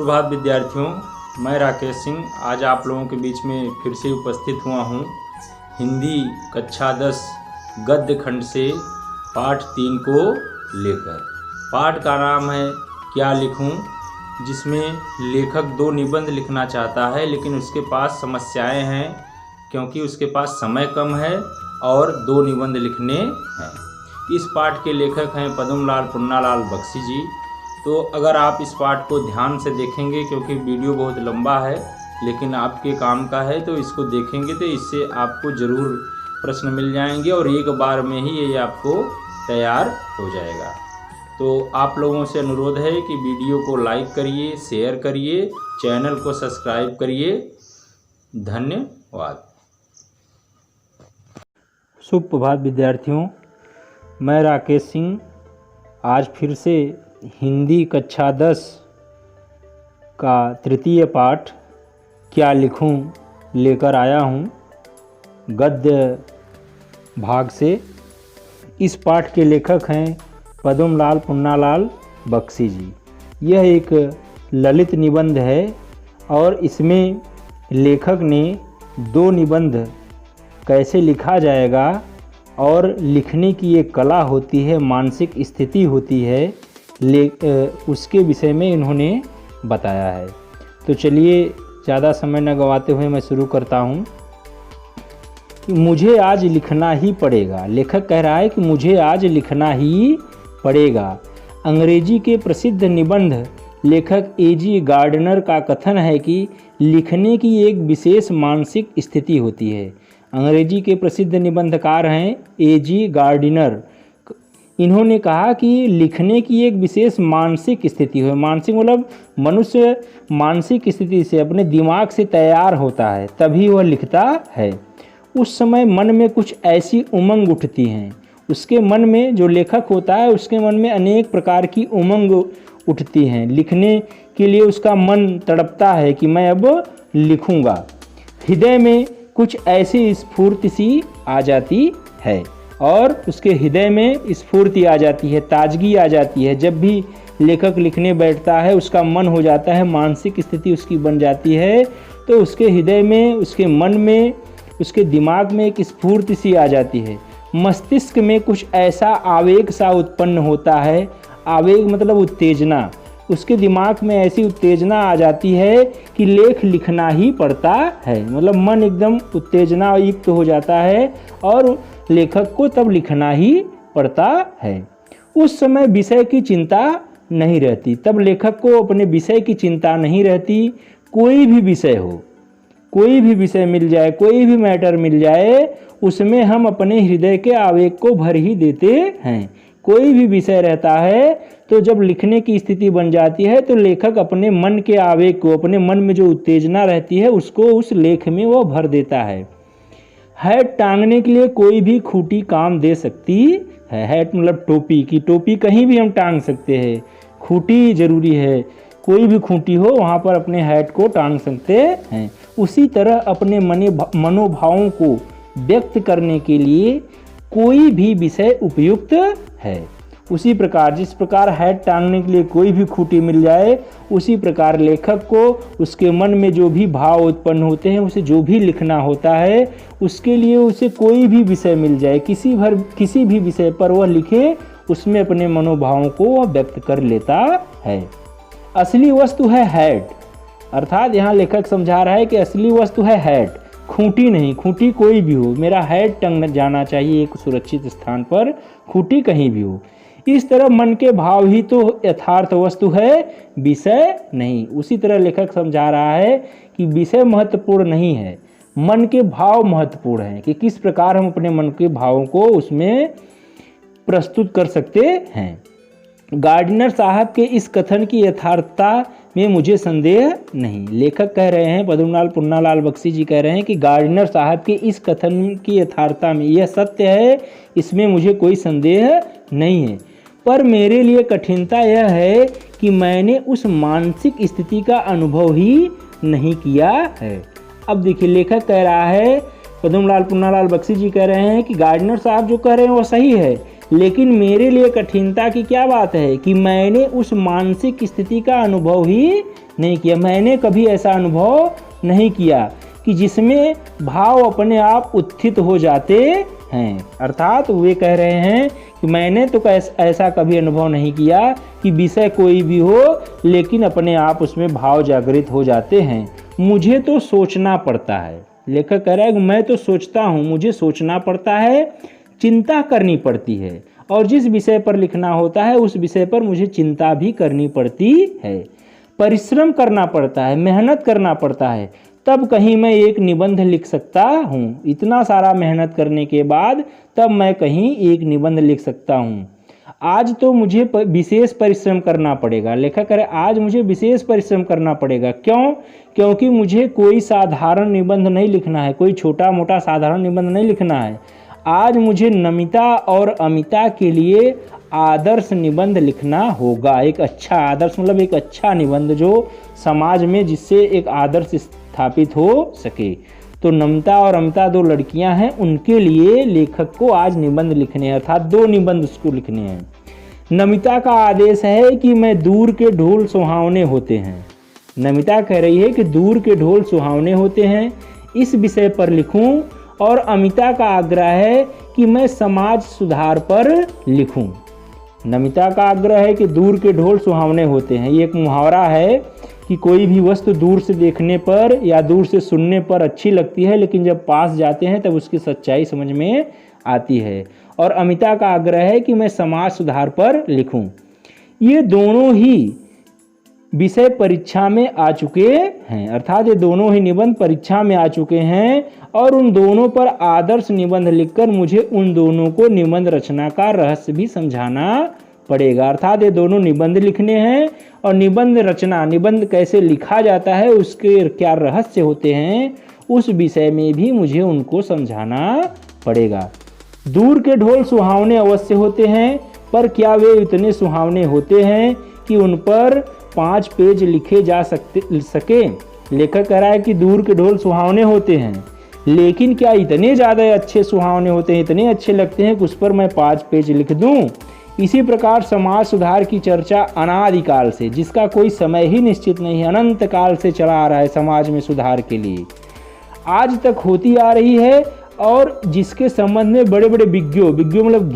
सुप्रभात विद्यार्थियों, मैं राकेश सिंह आज आप लोगों के बीच में फिर से उपस्थित हुआ हूँ। हिंदी कक्षा 10 गद्य खंड से पाठ 3 को लेकर। पाठ का नाम है क्या लिखूं, जिसमें लेखक 2 निबंध लिखना चाहता है, लेकिन उसके पास समस्याएं हैं क्योंकि उसके पास समय कम है और 2 निबंध लिखने हैं। इस पाठ के लेखक हैं पद्मलाल पुन्नालाल बख्शी जी। तो अगर आप इस पाठ को ध्यान से देखेंगे, क्योंकि वीडियो बहुत लंबा है लेकिन आपके काम का है, तो इसको देखेंगे तो इससे आपको ज़रूर प्रश्न मिल जाएंगे और एक बार में ही ये आपको तैयार हो जाएगा। तो आप लोगों से अनुरोध है कि वीडियो को लाइक करिए, शेयर करिए, चैनल को सब्सक्राइब करिए। धन्यवाद। सुप्रभात विद्यार्थियों, मैं राकेश सिंह आज फिर से हिंदी कक्षा 10 का तृतीय पाठ क्या लिखूं लेकर आया हूं गद्य भाग से। इस पाठ के लेखक हैं पद्मलाल पुन्नालाल बख्शी जी। यह एक ललित निबंध है और इसमें लेखक ने 2 निबंध कैसे लिखा जाएगा और लिखने की एक कला होती है, मानसिक स्थिति होती है, उसके विषय में इन्होंने बताया है। तो चलिए ज़्यादा समय न गवाते हुए मैं शुरू करता हूँ कि मुझे आज लिखना ही पड़ेगा। लेखक कह रहा है कि मुझे आज लिखना ही पड़ेगा। अंग्रेजी के प्रसिद्ध निबंध लेखक A.G. गार्डनर का कथन है कि लिखने की एक विशेष मानसिक स्थिति होती है। अंग्रेजी के प्रसिद्ध निबंधकार हैं A.G. गार्डनर। इन्होंने कहा कि लिखने की एक विशेष मानसिक स्थिति है। मानसिक मतलब मनुष्य मानसिक स्थिति से, अपने दिमाग से तैयार होता है तभी वह लिखता है। उस समय मन में कुछ ऐसी उमंग उठती हैं। उसके मन में, जो लेखक होता है उसके मन में अनेक प्रकार की उमंग उठती हैं। लिखने के लिए उसका मन तड़पता है कि मैं अब लिखूँगा। हृदय में कुछ ऐसी स्फूर्ति सी आ जाती है और उसके हृदय में स्फूर्ति आ जाती है, ताजगी आ जाती है। जब भी लेखक लिखने बैठता है उसका मन हो जाता है, मानसिक स्थिति उसकी बन जाती है, तो उसके हृदय में, उसके मन में, उसके दिमाग में एक स्फूर्ति सी आ जाती है। मस्तिष्क में कुछ ऐसा आवेग सा उत्पन्न होता है। आवेग मतलब उत्तेजना। उसके दिमाग में ऐसी उत्तेजना आ जाती है कि लेख लिखना ही पड़ता है। मतलब मन एकदम उत्तेजना युक्त हो जाता है और लेखक को तब लिखना ही पड़ता है। उस समय विषय की चिंता नहीं रहती। तब लेखक को अपने विषय की चिंता नहीं रहती। कोई भी विषय हो, कोई भी विषय मिल जाए, कोई भी मैटर मिल जाए, उसमें हम अपने हृदय के आवेग को भर ही देते हैं। कोई भी विषय रहता है तो जब लिखने की स्थिति बन जाती है तो लेखक अपने मन के आवेग को, अपने मन में जो उत्तेजना रहती है उसको उस लेख में वो भर देता है। हैट टांगने के लिए कोई भी खूंटी काम दे सकती है। हैट मतलब टोपी की, टोपी कहीं भी हम टांग सकते हैं, खूंटी जरूरी है। कोई भी खूंटी हो वहाँ पर अपने हैट को टांग सकते हैं। उसी तरह अपने मनोभावों को व्यक्त करने के लिए कोई भी विषय उपयुक्त है। उसी प्रकार जिस प्रकार हैट टांगने के लिए कोई भी खूंटी मिल जाए, उसी प्रकार लेखक को उसके मन में जो भी भाव उत्पन्न होते हैं, उसे जो भी लिखना होता है, उसके लिए उसे कोई भी विषय मिल जाए, किसी भी विषय पर वह लिखे, उसमें अपने मनोभावों को वह व्यक्त कर लेता है। असली वस्तु है हैट। अर्थात यहाँ लेखक समझा रहा है कि असली वस्तु है हैट, खूंटी नहीं। खूंटी कोई भी हो, मेरा हैट टंग जाना चाहिए एक सुरक्षित स्थान पर, खूंटी कहीं भी हो। इस तरह मन के भाव ही तो यथार्थ वस्तु है, विषय नहीं। उसी तरह लेखक समझा रहा है कि विषय महत्वपूर्ण नहीं है, मन के भाव महत्वपूर्ण हैं कि किस प्रकार हम अपने मन के भावों को उसमें प्रस्तुत कर सकते हैं। गार्डनर साहब के इस कथन की यथार्थता में मुझे संदेह नहीं। लेखक कह रहे हैं, पद्मलाल पुन्नालाल बख्शी जी कह रहे हैं कि गार्डनर साहब के इस कथन की यथार्थता में, यह सत्य है, इसमें मुझे कोई संदेह नहीं है। पर मेरे लिए कठिनता यह है कि मैंने उस मानसिक स्थिति का अनुभव ही नहीं किया है। अब देखिए लेखक कह रहा है, पद्मलाल पुन्नालाल बख्शी जी कह रहे हैं कि गार्डनर साहब जो कह रहे हैं वो सही है, लेकिन मेरे लिए कठिनता की क्या बात है कि मैंने उस मानसिक स्थिति का अनुभव ही नहीं किया। मैंने कभी ऐसा अनुभव नहीं किया कि जिसमें भाव अपने आप उत्थित हो जाते हैं। अर्थात वे कह रहे हैं कि मैंने तो ऐसा कभी अनुभव नहीं किया कि विषय कोई भी हो लेकिन अपने आप उसमें भाव जागृत हो जाते हैं। मुझे तो सोचना पड़ता है। लेखक कह रहा है कि मैं तो सोचता हूँ, मुझे सोचना पड़ता है, चिंता करनी पड़ती है, और जिस विषय पर लिखना होता है उस विषय पर मुझे चिंता भी करनी पड़ती है, परिश्रम करना पड़ता है, मेहनत करना पड़ता है, तब कहीं मैं एक निबंध लिख सकता हूँ। इतना सारा मेहनत करने के बाद तब मैं कहीं एक निबंध लिख सकता हूँ। आज तो मुझे विशेष परिश्रम करना पड़ेगा। लेखक कह रहे आज मुझे विशेष परिश्रम करना पड़ेगा। क्यों? क्योंकि मुझे कोई साधारण निबंध नहीं लिखना है, कोई छोटा मोटा साधारण निबंध नहीं लिखना है। आज मुझे नमिता और अमिता के लिए आदर्श निबंध लिखना होगा। एक अच्छा आदर्श मतलब एक अच्छा निबंध जो समाज में जिससे एक आदर्श स्थापित हो सके। तो नमिता और अमिता दो लड़कियां हैं, उनके लिए लेखक को आज निबंध लिखने हैं, अर्थात दो निबंध उसको लिखने हैं। नमिता का आदेश है कि मैं दूर के ढोल सुहावने होते हैं। नमिता कह रही है कि दूर के ढोल सुहावने होते हैं, इस विषय पर लिखूं। और अमिता का आग्रह है कि मैं समाज सुधार पर लिखूं। नमिता का आग्रह है कि दूर के ढोल सुहावने होते हैं। ये एक मुहावरा है कि कोई भी वस्तु दूर से देखने पर या दूर से सुनने पर अच्छी लगती है, लेकिन जब पास जाते हैं तब उसकी सच्चाई समझ में आती है। और अमिता का आग्रह है कि मैं समाज सुधार पर लिखूं। ये दोनों ही विषय परीक्षा में आ चुके हैं, अर्थात ये दोनों ही निबंध परीक्षा में आ चुके हैं, और उन दोनों पर आदर्श निबंध लिखकर मुझे उन दोनों को निबंध रचना का रहस्य भी समझाना पड़ेगा। अर्थात ये दोनों निबंध लिखने हैं, और निबंध रचना, निबंध कैसे लिखा जाता है, उसके क्या रहस्य होते हैं, उस विषय में भी मुझे उनको समझाना पड़ेगा। दूर के ढोल सुहावने अवश्य होते हैं, पर क्या वे इतने सुहावने होते हैं कि उन पर 5 पेज लिखे जा सके? लेखक कह रहा है कि दूर के ढोल सुहावने होते हैं, लेकिन क्या इतने ज़्यादा अच्छे सुहावने होते हैं, इतने अच्छे लगते हैं कि उस पर मैं 5 पेज लिख दूं? इसी प्रकार समाज सुधार की चर्चा अनादिकाल से, जिसका कोई समय ही निश्चित नहीं है, अनंत काल से चला आ रहा है समाज में सुधार के लिए, आज तक होती आ रही है, और जिसके संबंध में बड़े बड़े विज्ञों मतलब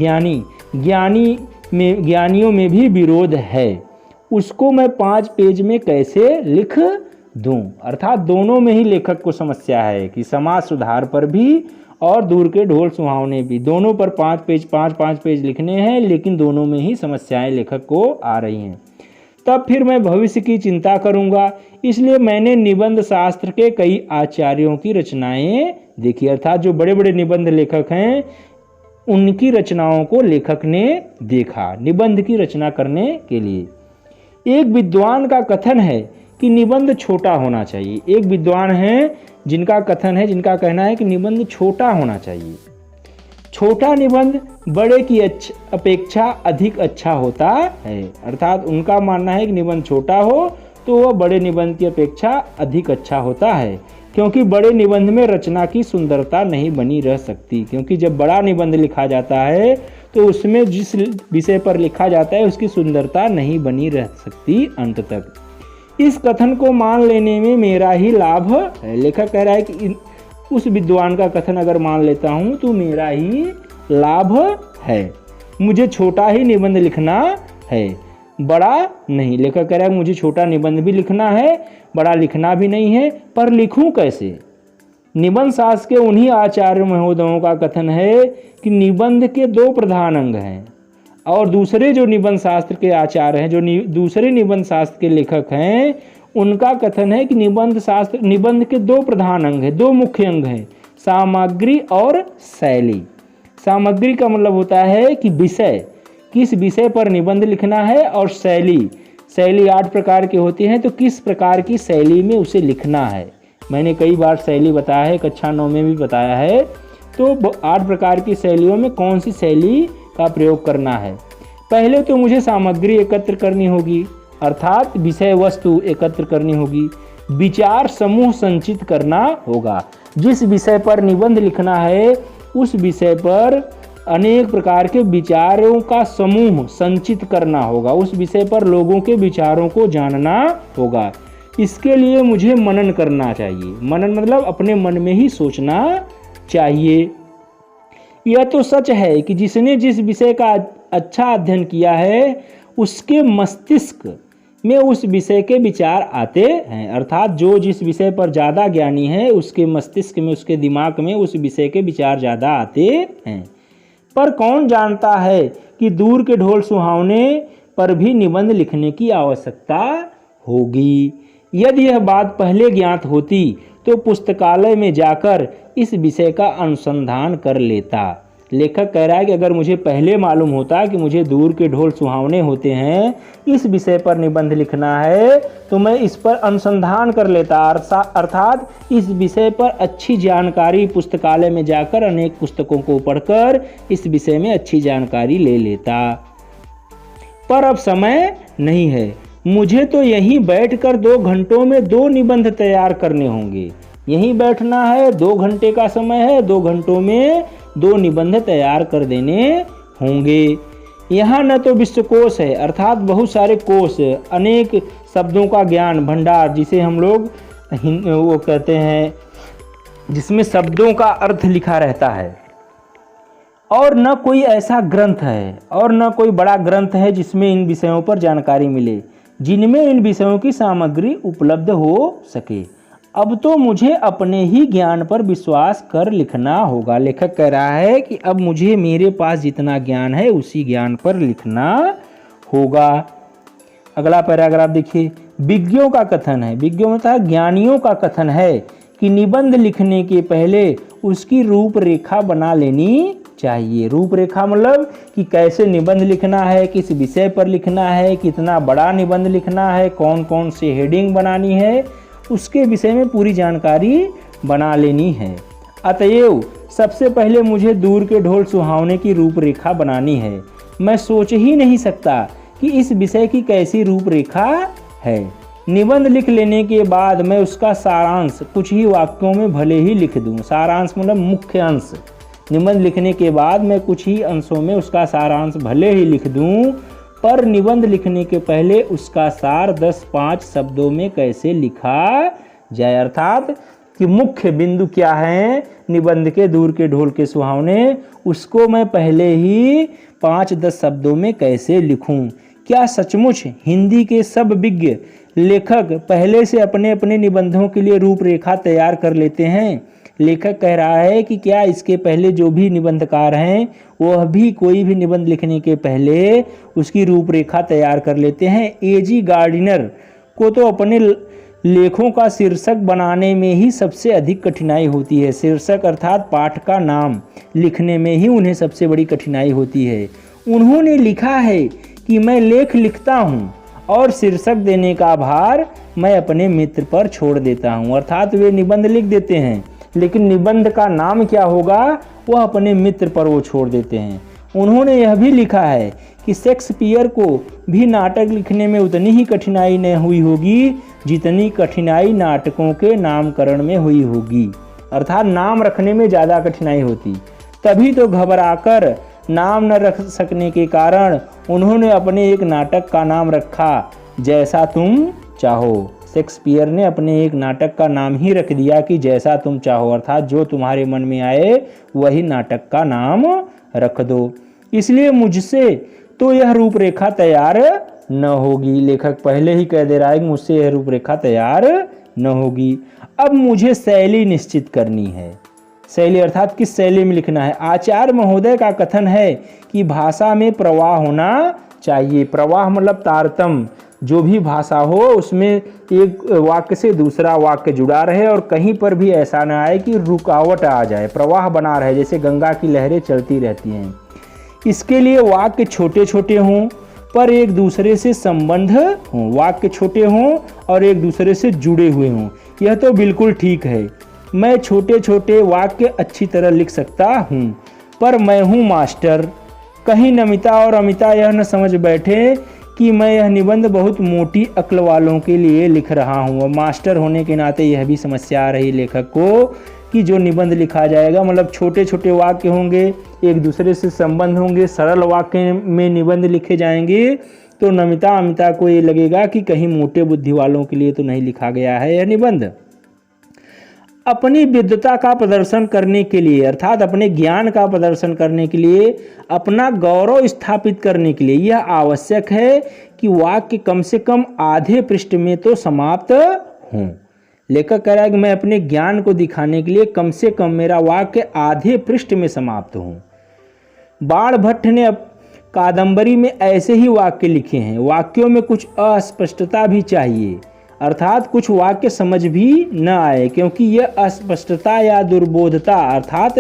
ज्ञानियों में भी विरोध है, उसको मैं 5 पेज में कैसे लिख दूं? अर्थात दोनों में ही लेखक को समस्या है कि समाज सुधार पर भी और दूर के ढोल सुहावने भी, दोनों पर 5 पेज लिखने हैं, लेकिन दोनों में ही समस्याएं लेखक को आ रही हैं। तब फिर मैं भविष्य की चिंता करूंगा, इसलिए मैंने निबंध शास्त्र के कई आचार्यों की रचनाएं देखी। अर्थात जो बड़े बड़े निबंध लेखक हैं उनकी रचनाओं को लेखक ने देखा निबंध की रचना करने के लिए। एक विद्वान का कथन है कि निबंध छोटा होना चाहिए। एक विद्वान है जिनका कथन है, जिनका कहना है कि निबंध छोटा होना चाहिए। छोटा निबंध बड़े की अपेक्षा अधिक अच्छा होता है। अर्थात उनका मानना है कि निबंध छोटा हो तो वह बड़े निबंध की अपेक्षा अधिक अच्छा होता है, क्योंकि बड़े निबंध में रचना की सुंदरता नहीं बनी रह सकती। क्योंकि जब बड़ा निबंध लिखा जाता है तो उसमें जिस विषय पर लिखा जाता है उसकी सुंदरता नहीं बनी रह सकती अंत तक। इस कथन को मान लेने में मेरा ही लाभ है। लेखक कह रहा है कि उस विद्वान का कथन अगर मान लेता हूँ तो मेरा ही लाभ है। मुझे छोटा ही निबंध लिखना है, बड़ा नहीं। लेखक कह रहा है मुझे छोटा निबंध भी लिखना है, बड़ा लिखना भी नहीं है, पर लिखूं कैसे? निबंध शास्त्र के उन्हीं आचार्य महोदयों का कथन है कि निबंध के 2 प्रधान अंग हैं, और दूसरे जो निबंध शास्त्र के आचार्य हैं, जो दूसरे निबंध शास्त्र के लेखक हैं, उनका कथन है कि निबंध के 2 प्रधान अंग हैं, 2 मुख्य अंग हैं, सामग्री और शैली। सामग्री का मतलब होता है कि विषय, किस विषय पर निबंध लिखना है, और शैली 8 प्रकार की होती हैं, तो किस प्रकार की शैली में उसे लिखना है। मैंने कई बार शैली बताया है, कक्षा 9 में भी बताया है। तो 8 प्रकार की शैलियों में कौन सी शैली का प्रयोग करना है? पहले तो मुझे सामग्री एकत्र करनी होगी, अर्थात विषय वस्तु एकत्र करनी होगी, विचार समूह संचित करना होगा। जिस विषय पर निबंध लिखना है उस विषय पर अनेक प्रकार के विचारों का समूह संचित करना होगा। उस विषय पर लोगों के विचारों को जानना होगा। इसके लिए मुझे मनन करना चाहिए। मनन मतलब अपने मन में ही सोचना चाहिए। यह तो सच है कि जिसने जिस विषय का अच्छा अध्ययन किया है उसके मस्तिष्क में उस विषय के विचार आते हैं। अर्थात जो जिस विषय पर ज़्यादा ज्ञानी है उसके मस्तिष्क में, उसके दिमाग में उस विषय के विचार ज़्यादा आते हैं। पर कौन जानता है कि दूर के ढोल सुहावने पर भी निबंध लिखने की आवश्यकता होगी। यदि यह बात पहले ज्ञात होती तो पुस्तकालय में जाकर इस विषय का अनुसंधान कर लेता। लेखक कह रहा है कि अगर मुझे पहले मालूम होता कि मुझे दूर के ढोल सुहावने होते हैं, इस विषय पर निबंध लिखना है, तो मैं इस पर अनुसंधान कर लेता। अर्थात इस विषय पर अच्छी जानकारी पुस्तकालय में जाकर अनेक पुस्तकों को पढ़कर इस विषय में अच्छी जानकारी ले लेता। पर अब समय नहीं है। मुझे तो यहीं बैठकर 2 घंटों में 2 निबंध तैयार करने होंगे। यहीं बैठना है, 2 घंटे का समय है, 2 घंटों में 2 निबंध तैयार कर देने होंगे। यहाँ न तो विश्वकोश है, अर्थात बहुत सारे कोश, अनेक शब्दों का ज्ञान भंडार जिसे हम लोग वो कहते हैं, जिसमें शब्दों का अर्थ लिखा रहता है, और न कोई ऐसा ग्रंथ है और न कोई बड़ा ग्रंथ है जिसमें इन विषयों पर जानकारी मिले, जिनमें इन विषयों की सामग्री उपलब्ध हो सके। अब तो मुझे अपने ही ज्ञान पर विश्वास कर लिखना होगा। लेखक कह रहा है कि अब मुझे मेरे पास जितना ज्ञान है उसी ज्ञान पर लिखना होगा। अगला पैराग्राफ देखिए। विज्ञों का कथन है, विज्ञों मतलब ज्ञानियों का कथन है कि निबंध लिखने के पहले उसकी रूपरेखा बना लेनी चाहिए। रूपरेखा मतलब कि कैसे निबंध लिखना है, किस विषय पर लिखना है, कितना बड़ा निबंध लिखना है, कौन कौन से हेडिंग बनानी है, उसके विषय में पूरी जानकारी बना लेनी है। अतएव सबसे पहले मुझे दूर के ढोल सुहावने की रूपरेखा बनानी है। मैं सोच ही नहीं सकता कि इस विषय की कैसी रूपरेखा है। निबंध लिख लेने के बाद मैं उसका सारांश कुछ ही वाक्यों में भले ही लिख दूं। सारांश मतलब मुख्य अंश। निबंध लिखने के बाद मैं कुछ ही अंशों में उसका सारांश भले ही लिख दूं, पर निबंध लिखने के पहले उसका सार 10-5 शब्दों में कैसे लिखा जाए। अर्थात कि मुख्य बिंदु क्या है निबंध के, दूर के ढोल के सुहावने, उसको मैं पहले ही 5-10 शब्दों में कैसे लिखूं। क्या सचमुच हिंदी के सब विज्ञ लेखक पहले से अपने अपने निबंधों के लिए रूपरेखा तैयार कर लेते हैं? लेखक कह रहा है कि क्या इसके पहले जो भी निबंधकार हैं वह भी कोई भी निबंध लिखने के पहले उसकी रूपरेखा तैयार कर लेते हैं। एजी गार्डिनर को तो अपने लेखों का शीर्षक बनाने में ही सबसे अधिक कठिनाई होती है। शीर्षक अर्थात पाठ का नाम लिखने में ही उन्हें सबसे बड़ी कठिनाई होती है। उन्होंने लिखा है कि मैं लेख लिखता हूँ और शीर्षक देने का भार मैं अपने मित्र पर छोड़ देता हूँ। अर्थात वे निबंध लिख देते हैं लेकिन निबंध का नाम क्या होगा वह अपने मित्र पर वो छोड़ देते हैं। उन्होंने यह भी लिखा है कि शेक्सपियर को भी नाटक लिखने में उतनी ही कठिनाई न हुई होगी जितनी कठिनाई नाटकों के नामकरण में हुई होगी। अर्थात नाम रखने में ज़्यादा कठिनाई होती, तभी तो घबराकर नाम न रख सकने के कारण उन्होंने अपने एक नाटक का नाम रखा जैसा तुम चाहो। शेक्सपियर ने अपने एक नाटक का नाम ही रख दिया कि जैसा तुम चाहो, अर्थात जो तुम्हारे मन में आए वही नाटक का नाम रख दो। इसलिए मुझसे तो यह रूपरेखा तैयार न होगी। लेखक पहले ही कह दे रहा है कि मुझसे यह रूपरेखा तैयार न होगी। अब मुझे शैली निश्चित करनी है। शैली अर्थात किस शैली में लिखना है। आचार्य महोदय का कथन है कि भाषा में प्रवाह होना चाहिए। प्रवाह मतलब तारतम्य, जो भी भाषा हो उसमें एक वाक्य से दूसरा वाक्य जुड़ा रहे और कहीं पर भी ऐसा न आए कि रुकावट आ जाए, प्रवाह बना रहे, जैसे गंगा की लहरें चलती रहती हैं। इसके लिए वाक्य छोटे छोटे हों पर एक दूसरे से संबंध हों, वाक्य छोटे हों और एक दूसरे से जुड़े हुए हों। यह तो बिल्कुल ठीक है, मैं छोटे छोटे वाक्य अच्छी तरह लिख सकता हूँ, पर मैं हूँ मास्टर। कहीं नमिता और अमिता यह न समझ बैठे कि मैं यह निबंध बहुत मोटी अक्ल वालों के लिए लिख रहा हूँ। और मास्टर होने के नाते यह भी समस्या आ रही लेखक को कि जो निबंध लिखा जाएगा, मतलब छोटे छोटे वाक्य होंगे, एक दूसरे से संबंध होंगे, सरल वाक्य में निबंध लिखे जाएंगे, तो नमिता अमिता को ये लगेगा कि कहीं मोटे बुद्धि वालों के लिए तो नहीं लिखा गया है यह निबंध। अपनी विद्वता का प्रदर्शन करने के लिए, अर्थात अपने ज्ञान का प्रदर्शन करने के लिए, अपना गौरव स्थापित करने के लिए यह आवश्यक है कि वाक्य कम से कम आधे पृष्ठ में तो समाप्त हों। लेखक कह रहा है कि मैं अपने ज्ञान को दिखाने के लिए कम से कम मेरा वाक्य आधे पृष्ठ में समाप्त हो। बाणभट्ट ने कादंबरी में ऐसे ही वाक्य लिखे हैं। वाक्यों में कुछ अस्पष्टता भी चाहिए, अर्थात कुछ वाक्य समझ भी न आए, क्योंकि यह अस्पष्टता या दुर्बोधता अर्थात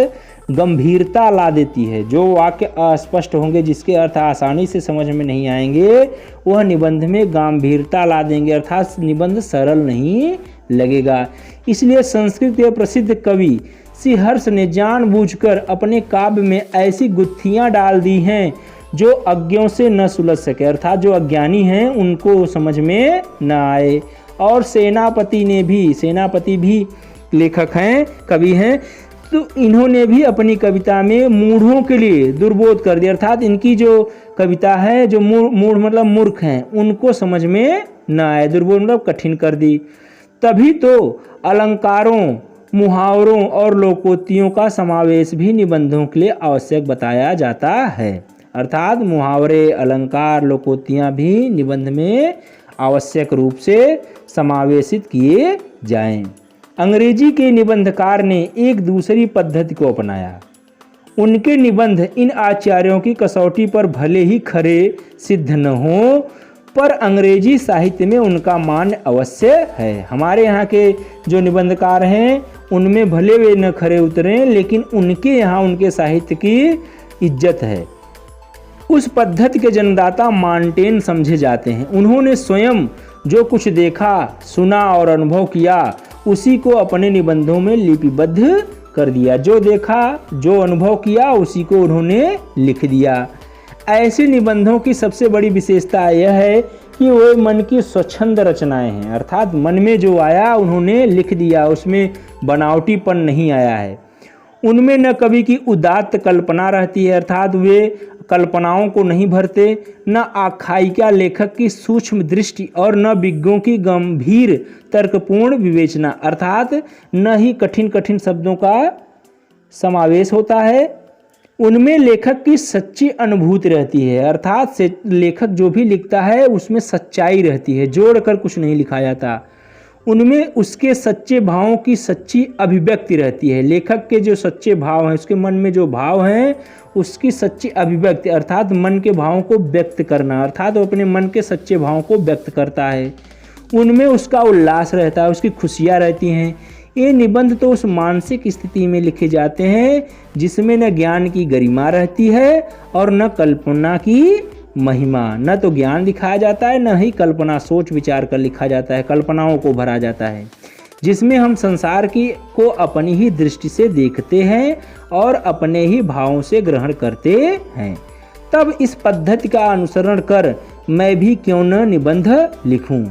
गंभीरता ला देती है। जो वाक्य अस्पष्ट होंगे, जिसके अर्थ आसानी से समझ में नहीं आएंगे, वह निबंध में गंभीरता ला देंगे, अर्थात निबंध सरल नहीं लगेगा। इसलिए संस्कृत के प्रसिद्ध कवि श्रीहर्ष ने जानबूझकर अपने काव्य में ऐसी गुत्थियां डाल दी हैं जो अज्ञों से न सुलझ सके, अर्थात जो अज्ञानी हैं उनको समझ में न आए। और सेनापति भी लेखक हैं, कवि हैं, तो इन्होंने भी अपनी कविता में मूढ़ों के लिए दुर्बोध कर दिया, अर्थात इनकी जो कविता है, जो मूढ़ मतलब मूर्ख हैं, उनको समझ में न आए, दुर्बोध मतलब कठिन कर दी। तभी तो अलंकारों, मुहावरों और लोकोक्तियों का समावेश भी निबंधों के लिए आवश्यक बताया जाता है, अर्थात मुहावरे, अलंकार, लोकोक्तियाँ भी निबंध में आवश्यक रूप से समावेशित किए जाएं। अंग्रेजी के निबंधकार ने एक दूसरी पद्धति को अपनाया। उनके निबंध इन आचार्यों की कसौटी पर भले ही खरे सिद्ध न हो, पर अंग्रेजी साहित्य में उनका मान अवश्य है। हमारे यहाँ के जो निबंधकार हैं उनमें भले वे न खरे उतरे, लेकिन उनके यहाँ उनके साहित्य की इज्जत है। उस पद्धति के जन्मदाता मार्टेन समझे जाते हैं। उन्होंने स्वयं जो कुछ देखा, सुना और अनुभव किया, उसी को अपने निबंधों में लिपिबद्ध कर दिया। जो देखा, जो अनुभव किया, उसी को उन्होंने लिख दिया। ऐसे निबंधों की सबसे बड़ी विशेषता यह है कि वे मन की स्वच्छंद रचनाएं हैं, अर्थात मन में जो आया उन्होंने लिख दिया, उसमें बनावटीपन नहीं आया है। उनमें न कवि की उदात्त कल्पना रहती है, अर्थात वे कल्पनाओं को नहीं भरते, न आख्यायिका लेखक की सूक्ष्म दृष्टि और न विज्ञों की गंभीर तर्कपूर्ण विवेचना, अर्थात न ही कठिन कठिन शब्दों का समावेश होता है। उनमें लेखक की सच्ची अनुभूति रहती है, अर्थात लेखक जो भी लिखता है उसमें सच्चाई रहती है, जोड़कर कुछ नहीं लिखा जाता। उनमें उसके सच्चे भावों की सच्ची अभिव्यक्ति रहती है। लेखक के जो सच्चे भाव हैं, उसके मन में जो भाव हैं, उसकी सच्ची अभिव्यक्ति, अर्थात मन के भावों को व्यक्त करना, अर्थात वो अपने मन के सच्चे भावों को व्यक्त करता है। उनमें उसका उल्लास रहता है, उसकी खुशियाँ रहती हैं। ये निबंध तो उस मानसिक स्थिति में लिखे जाते हैं जिसमें न ज्ञान की गरिमा रहती है और न कल्पना की महिमा। न तो ज्ञान दिखाया जाता है, न ही कल्पना सोच विचार कर लिखा जाता है, कल्पनाओं को भरा जाता है, जिसमें हम संसार को अपनी ही दृष्टि से देखते हैं और अपने ही भावों से ग्रहण करते हैं। तब इस पद्धति का अनुसरण कर मैं भी क्यों न निबंध लिखूं,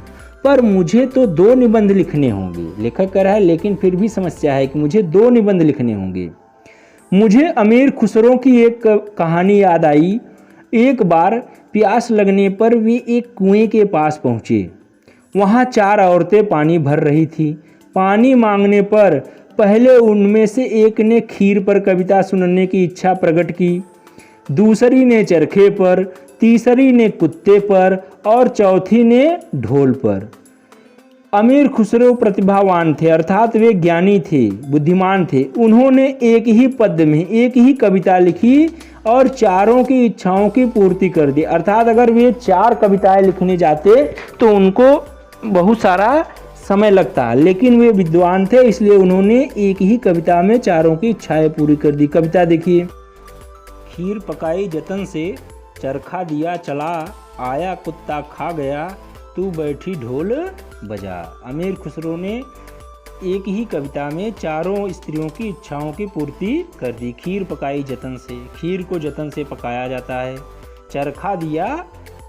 पर मुझे तो 2 निबंध लिखने होंगे। लेखक कह रहा है, लेकिन फिर भी समस्या है कि मुझे 2 निबंध लिखने होंगे। मुझे अमीर खुसरो की एक कहानी याद आई। एक बार प्यास लगने पर वे एक कुएं के पास पहुँचे। वहाँ 4 औरतें पानी भर रही थी। पानी मांगने पर पहले उनमें से एक ने खीर पर कविता सुनने की इच्छा प्रकट की, दूसरी ने चरखे पर, तीसरी ने कुत्ते पर और चौथी ने ढोल पर। अमीर खुसरो प्रतिभावान थे, अर्थात वे ज्ञानी थे, बुद्धिमान थे। उन्होंने एक ही पद्य में एक ही कविता लिखी और चारों की इच्छाओं की पूर्ति कर दी। अर्थात अगर वे 4 कविताएं लिखने जाते तो उनको बहुत सारा समय लगता, लेकिन वे विद्वान थे, इसलिए उन्होंने एक ही कविता में चारों की इच्छाएं पूरी कर दी। कविता देखिए। खीर पकाई जतन से, चरखा दिया चला, आया कुत्ता खा गया, तू बैठी ढोल बजा। अमीर खुसरो ने एक ही कविता में चारों स्त्रियों की इच्छाओं की पूर्ति कर दी। खीर पकाई जतन से, खीर को जतन से पकाया जाता है। चरखा दिया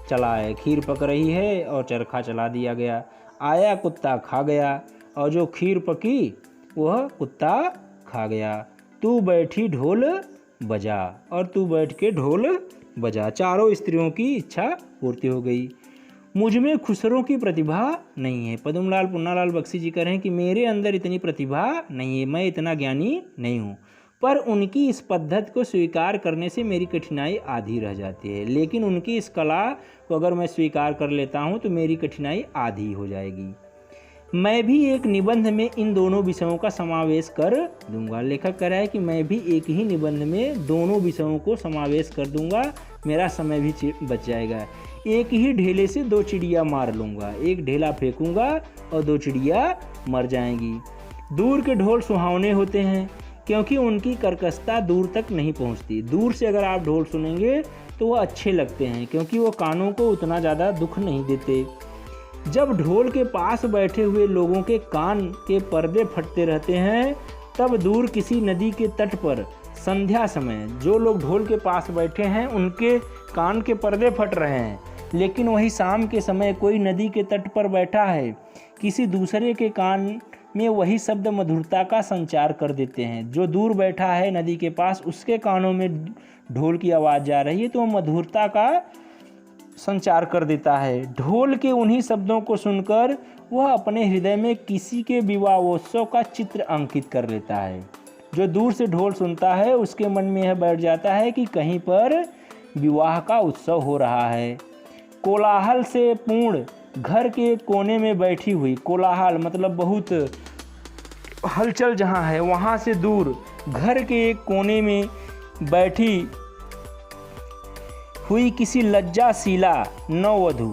चला है, खीर पक रही है और चरखा चला दिया गया। आया कुत्ता खा गया, और जो खीर पकी वह कुत्ता खा गया। तू बैठी ढोल बजा, और तू बैठ के ढोल बजा। चारों स्त्रियों की इच्छा पूर्ति हो गई। मुझ में खुसरों की प्रतिभा नहीं है। पद्मलाल पुन्नालाल बख्शी जी कह रहे हैं कि मेरे अंदर इतनी प्रतिभा नहीं है, मैं इतना ज्ञानी नहीं हूँ, पर उनकी इस पद्धति को स्वीकार करने से मेरी कठिनाई आधी रह जाती है। लेकिन उनकी इस कला को अगर मैं स्वीकार कर लेता हूँ तो मेरी कठिनाई आधी हो जाएगी। मैं भी एक निबंध में इन दोनों विषयों का समावेश कर दूंगा। लेखक कह रहा है कि मैं भी एक ही निबंध में दोनों विषयों को समावेश कर दूंगा, मेरा समय भी बच जाएगा। एक ही ढेले से दो चिड़िया मार लूँगा, एक ढेला फेंकूंगा और दो चिड़िया मर जाएंगी। दूर के ढोल सुहावने होते हैं क्योंकि उनकी कर्कशता दूर तक नहीं पहुंचती। दूर से अगर आप ढोल सुनेंगे तो वो अच्छे लगते हैं क्योंकि वो कानों को उतना ज़्यादा दुख नहीं देते। जब ढोल के पास बैठे हुए लोगों के कान के पर्दे फटते रहते हैं, तब दूर किसी नदी के तट पर संध्या समय जो लोग ढोल के पास बैठे हैं उनके कान के पर्दे फट रहे हैं, लेकिन वही शाम के समय कोई नदी के तट पर बैठा है, किसी दूसरे के कान में वही शब्द मधुरता का संचार कर देते हैं। जो दूर बैठा है नदी के पास, उसके कानों में ढोल की आवाज़ जा रही है तो मधुरता का संचार कर देता है। ढोल के उन्हीं शब्दों को सुनकर वह अपने हृदय में किसी के विवाहोत्सव का चित्र अंकित कर लेता है। जो दूर से ढोल सुनता है उसके मन में यह बैठ जाता है कि कहीं पर विवाह का उत्सव हो रहा है। कोलाहल से पूर्ण घर के कोने में बैठी हुई, कोलाहल मतलब बहुत हलचल जहाँ है, वहाँ से दूर घर के एक कोने में बैठी हुई किसी लज्जाशीला नववधू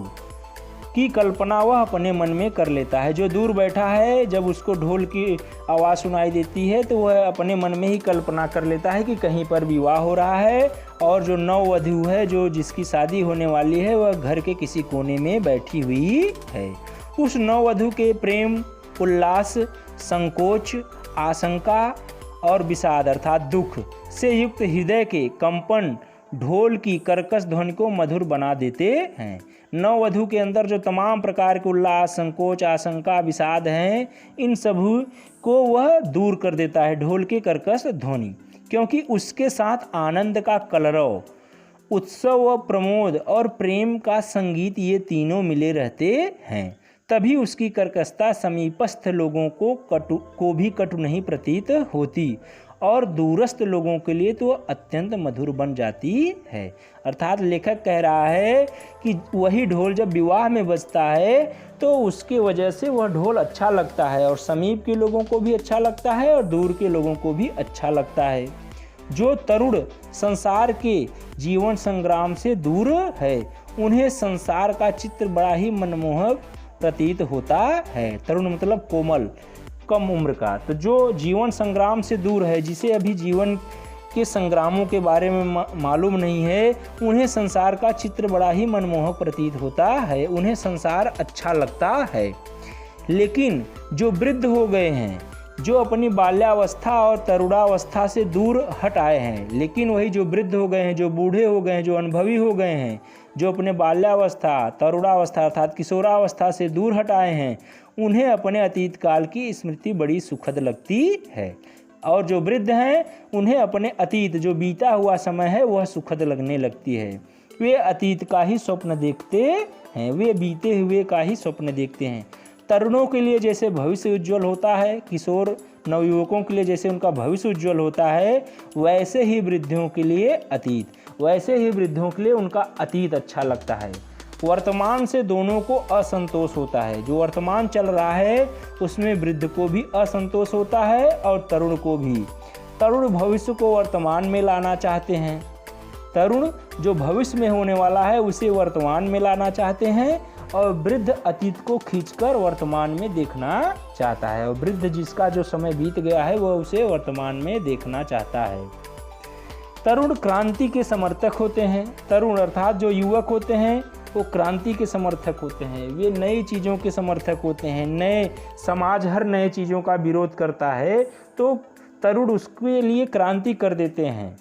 की कल्पना वह अपने मन में कर लेता है। जो दूर बैठा है, जब उसको ढोल की आवाज़ सुनाई देती है तो वह अपने मन में ही कल्पना कर लेता है कि कहीं पर विवाह हो रहा है और जो नववधू है, जो जिसकी शादी होने वाली है, वह घर के किसी कोने में बैठी हुई है। उस नववधू के प्रेम, उल्लास, संकोच, आशंका और विषाद अर्थात दुख से युक्त हृदय के कंपन ढोल की कर्कश ध्वनि को मधुर बना देते हैं। नववधू के अंदर जो तमाम प्रकार के उल्लास, संकोच, आशंका, विषाद हैं, इन सभी को वह दूर कर देता है ढोल के कर्कश ध्वनि, क्योंकि उसके साथ आनंद का कलरव, उत्सव व प्रमोद और प्रेम का संगीत ये तीनों मिले रहते हैं। तभी उसकी कर्कशता समीपस्थ लोगों को भी कटु नहीं प्रतीत होती और दूरस्थ लोगों के लिए तो अत्यंत मधुर बन जाती है। अर्थात लेखक कह रहा है कि वही ढोल जब विवाह में बजता है तो उसके वजह से वह ढोल अच्छा लगता है और समीप के लोगों को भी अच्छा लगता है और दूर के लोगों को भी अच्छा लगता है। जो तरुण संसार के जीवन संग्राम से दूर है, उन्हें संसार का चित्र बड़ा ही मनमोहक प्रतीत होता है। तरुण मतलब कोमल, कम उम्र का। तो जो जीवन संग्राम से दूर है, जिसे अभी जीवन के संग्रामों के बारे में मालूम नहीं है, उन्हें संसार का चित्र बड़ा ही मनमोहक प्रतीत होता है, उन्हें संसार अच्छा लगता है। लेकिन जो वृद्ध हो गए हैं, जो अपनी बाल्यावस्था और तरुणावस्था से दूर हट आए हैं, लेकिन वही जो वृद्ध हो गए हैं, जो बूढ़े हो गए हैं, जो अनुभवी हो गए हैं, जो अपने बाल्यावस्था, तरुणावस्था अर्थात किशोरावस्था से दूर हट आए हैं, उन्हें अपने अतीत काल की स्मृति बड़ी सुखद लगती है। और जो वृद्ध हैं, उन्हें अपने अतीत जो बीता हुआ समय है वह सुखद लगने लगती है। वे अतीत का ही स्वप्न देखते हैं, वे बीते हुए का ही स्वप्न देखते हैं। तरुणों के लिए जैसे भविष्य उज्ज्वल होता है, किशोर नवयुवकों के लिए जैसे उनका भविष्य उज्ज्वल होता है, वैसे ही वृद्धों के लिए अतीत, वैसे ही वृद्धों के लिए उनका अतीत अच्छा लगता है। वर्तमान से दोनों को असंतोष होता है। जो वर्तमान चल रहा है उसमें वृद्ध को भी असंतोष होता है और तरुण को भी। तरुण भविष्य को वर्तमान में लाना चाहते हैं, तरुण जो भविष्य में होने वाला है उसे वर्तमान में लाना चाहते हैं, और वृद्ध अतीत को खींचकर वर्तमान में देखना चाहता है, और वृद्ध जिसका जो समय बीत गया है वह उसे वर्तमान में देखना चाहता है। तरुण क्रांति के समर्थक होते हैं। तरुण अर्थात जो युवक होते हैं वो क्रांति के समर्थक होते हैं, वे नई चीज़ों के समर्थक होते हैं। नए समाज हर नए चीज़ों का विरोध करता है तो तरुण उसके लिए क्रांति कर देते हैं।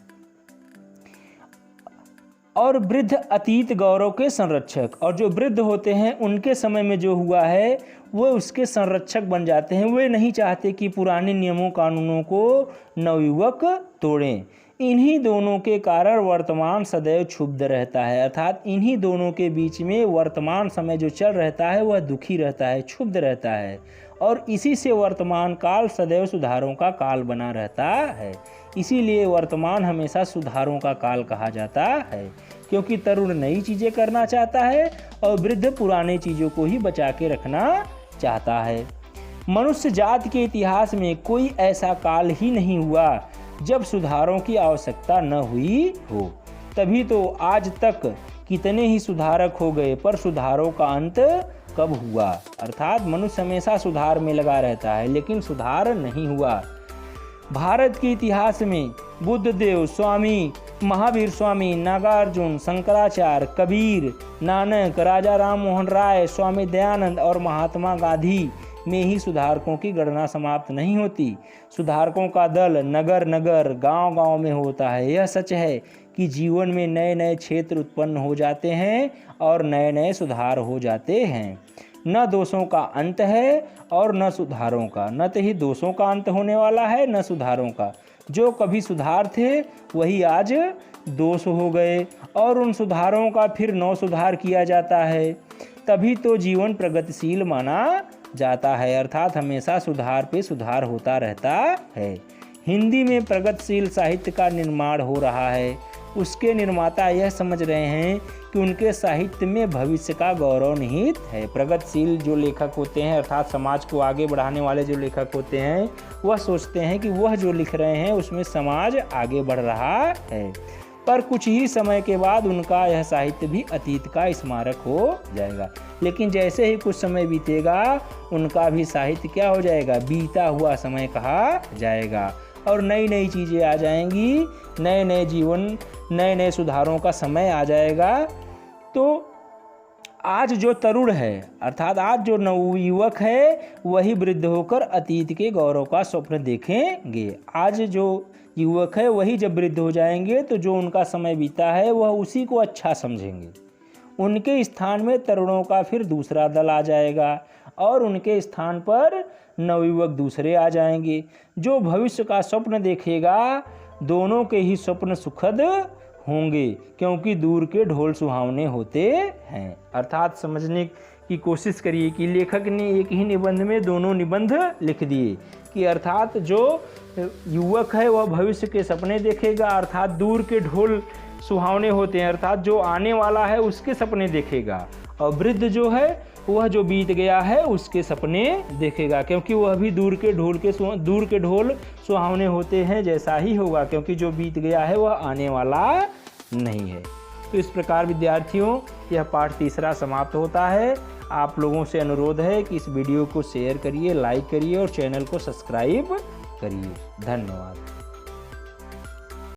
और वृद्ध अतीत गौरव के संरक्षक, और जो वृद्ध होते हैं उनके समय में जो हुआ है वो उसके संरक्षक बन जाते हैं। वे नहीं चाहते कि पुराने नियमों कानूनों को नवयुवक तोड़ें। इन्हीं दोनों के कारण वर्तमान सदैव क्षुब्ध रहता है, अर्थात इन्हीं दोनों के बीच में वर्तमान समय जो चल रहता है वह दुखी रहता है, क्षुब्ध रहता है, और इसी से वर्तमान काल सदैव सुधारों का काल बना रहता है। इसीलिए वर्तमान हमेशा सुधारों का काल कहा जाता है, क्योंकि तरुण नई चीज़ें करना चाहता है और वृद्ध पुराने चीज़ों को ही बचा के रखना चाहता है। मनुष्य जाति के इतिहास में कोई ऐसा काल ही नहीं हुआ जब सुधारों की आवश्यकता न हुई हो। तभी तो आज तक कितने ही सुधारक हो गए, पर सुधारों का अंत कब हुआ? अर्थात मनुष्य हमेशा सुधार में लगा रहता है, लेकिन सुधार नहीं हुआ। भारत के इतिहास में बुद्धदेव, स्वामी महावीर स्वामी, नागार्जुन, शंकराचार्य, कबीर, नानक, राजा राम मोहन राय, स्वामी दयानंद और महात्मा गांधी में ही सुधारकों की गणना समाप्त नहीं होती। सुधारकों का दल नगर नगर, गांव गांव में होता है। यह सच है कि जीवन में नए नए क्षेत्र उत्पन्न हो जाते हैं और नए नए सुधार हो जाते हैं। न दोषों का अंत है और न सुधारों का, न तो ही दोषों का अंत होने वाला है न सुधारों का। जो कभी सुधार थे वही आज दोष हो गए और उन सुधारों का फिर नौ सुधार किया जाता है। तभी तो जीवन प्रगतिशील माना जाता है, अर्थात हमेशा सुधार पे सुधार होता रहता है। हिंदी में प्रगतिशील साहित्य का निर्माण हो रहा है। उसके निर्माता यह समझ रहे हैं कि उनके साहित्य में भविष्य का गौरव निहित है। प्रगतिशील जो लेखक होते हैं, अर्थात समाज को आगे बढ़ाने वाले जो लेखक होते हैं, वह सोचते हैं कि वह जो लिख रहे हैं उसमें समाज आगे बढ़ रहा है। पर कुछ ही समय के बाद उनका यह साहित्य भी अतीत का स्मारक हो जाएगा। लेकिन जैसे ही कुछ समय बीतेगा उनका भी साहित्य क्या हो जाएगा? बीता हुआ समय कहा जाएगा और नई नई चीज़ें आ जाएंगी, नए नए जीवन, नए नए सुधारों का समय आ जाएगा। तो आज जो तरुण है, अर्थात आज जो नवयुवक है, वही वृद्ध होकर अतीत के गौरव का स्वप्न देखेंगे। आज जो युवक है वही जब वृद्ध हो जाएंगे तो जो उनका समय बीता है वह उसी को अच्छा समझेंगे। उनके स्थान में तरुणों का फिर दूसरा दल आ जाएगा और उनके स्थान पर नवयुवक दूसरे आ जाएंगे। जो भविष्य का स्वप्न देखेगा दोनों के ही स्वप्न सुखद होंगे, क्योंकि दूर के ढोल सुहावने होते हैं। अर्थात समझने की कोशिश करिए कि लेखक ने एक ही निबंध में दोनों निबंध लिख दिए कि अर्थात जो युवक है वह भविष्य के सपने देखेगा, अर्थात दूर के ढोल सुहावने होते हैं, अर्थात जो आने वाला है उसके सपने देखेगा, और वृद्ध जो है वह जो बीत गया है उसके सपने देखेगा, क्योंकि वह भी दूर के ढोल सुहावने होते हैं जैसा ही होगा, क्योंकि जो बीत गया है वह आने वाला नहीं है। तो इस प्रकार विद्यार्थियों यह पाठ तीसरा समाप्त होता है। आप लोगों से अनुरोध है कि इस वीडियो को शेयर करिए, लाइक करिए और चैनल को सब्सक्राइब करिए। धन्यवाद।